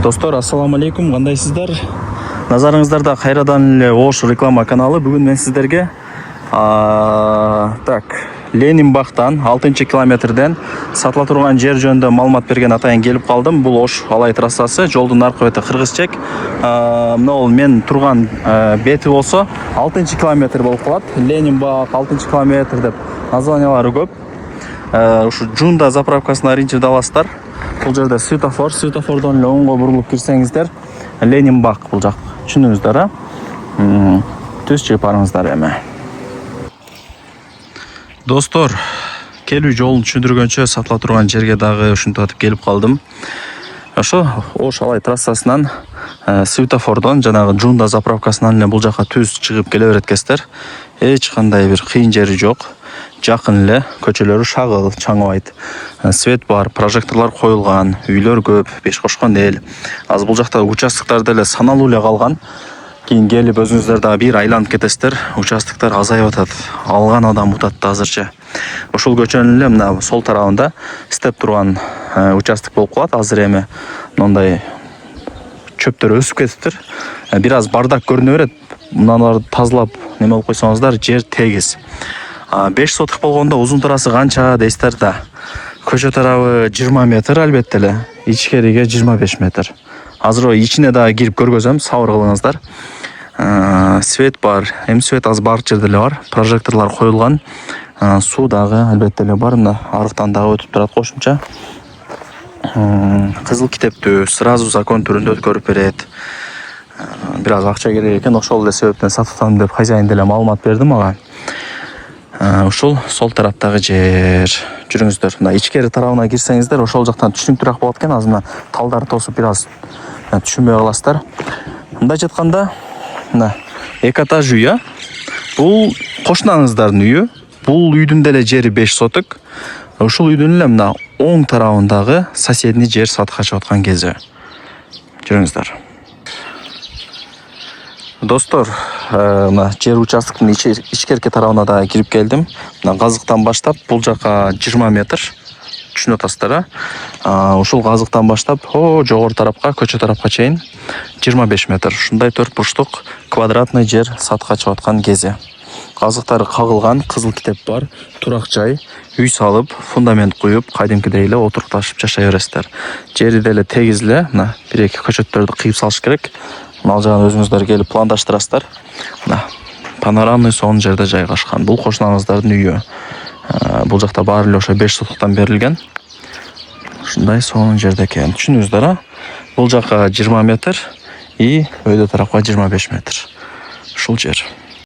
Достор, ассаламу алейкум, кандайсыздар? Назарыңыздарда кайрадан эле Ош реклама каналы. Бүгүн мен сиздерге Ленин бактан 6-километрден сатыла турган жер жөнүндө маалымат берген атайын келип калдым. Бул Ош Алай трассасы, жолдун аркы бети кыргызчек. Мына мен турган бети болсо 6-километр болуп калат. Ленин бак 6-километр деп названиялары көп. Ушу Жунда заправкасына ориентирди аласыздар. Бул жерде светофордон эле оңго бурулуп кирсеңиздер, Ленин бак бул жак. Түшүндүңүздөр, түз чыгып барыңыздар эми. Достор, келүү жолун түшүндүргөнчө сатыла турган жерге дагы ушинтип келип калдым. Ошо Ош Алай трассасынан светофордон жанагы Жунда заправкасынан эле бул жака түз чыгып келе берет экенсиздер. Эч кандай бир кыйын жери жок. Жакын эле, көчөлөрү шагыл, чаңыбайт. Свет бар, прожекторлор коюлган, үйлөр көп, беш кошкон эл. Азыр бул жакта участоктор деле саналуу эле калган. Кийин келип өзүңүздөр дагы бир айланып кетесиздер. Участоктор азайып атат. Алган адам утат да азырча. Ошол көчөнүн эле мына сол тарабында степ турган участок болуп калат. Азыр эми мындай чөптөр өсүп кетиптир. Бир аз бардак көрүнө берет. Муналарды тазалап неме болуп койсоңуздар, жер тегиз. 5 сотық болгондо узун тарасы канча дейсиздер да. Көчө тарабы 20 метр албетте эле, ичкериге 25 метр. Азыр ичине дагы кирип көргөзөм, сабыр кылыңыздар. Свет бар, эми свет аз бар жерде эле бар, прожекторлор коюлган. Суу дагы албетте эле бар, мына арыктан дагы өтүп турат кошумча. Кызыл китептүү, сразу закон түрүндө өткөрүп берет. Бир аз акча керек экен, ошол эле себептен сатып атам деп хозяин деле маалымат берди мага. Ушул сол тараптагы жер. Жүрүңүздөр. Мына ичкери тарабына кирсеңиздер, ошол жактан түшүнүктүүрөөк болот экен. Азыр мына талдарды тосуп бир аз түшүнбөй каласыздар. Мындай жатканда, мына эки этаж үй, бул кошунаңыздардын үйү. Бул үйдүн деле жери 5 соток. Ушул үйдүн эле мына оң тарабындагы соседний жер сатыкка чыгып аткан кези. Жүрүңүздөр. Достор, мына жер участоктун ичкерки тарабына да кирип келдим. Мына газыктан баштап бул жака 20 метр. Түшүнүп атасыздар, ушул газыктан баштап жогору тарапка, көчө тарапка чейин 25 метр. Ушундай 4 бурчтук квадратный жер сатыкка чыгып аткан кези. Газыктары кагылган, кызыл китеп бар, турак жай, үй салып, фундамент куюп, кайдимкидей эле отурукташып жашай бересиздер. Жери деле тегиз эле, мына бир-эки көчөттөрдү кыйып салыш керек. Мал жагын өзүңүздөр келип пландаштырасыздар. Мына панорамный сонун жерде жайгашкан. Бул кошунаңыздардын үйү. Бул жакта баары эле ошо 5 сотуктан берилген. Ушундай сонун жерде экен. Түшүндүңүздөр, бул жака 20 метр и өйдө тарапка 25 метр. Ушул жер.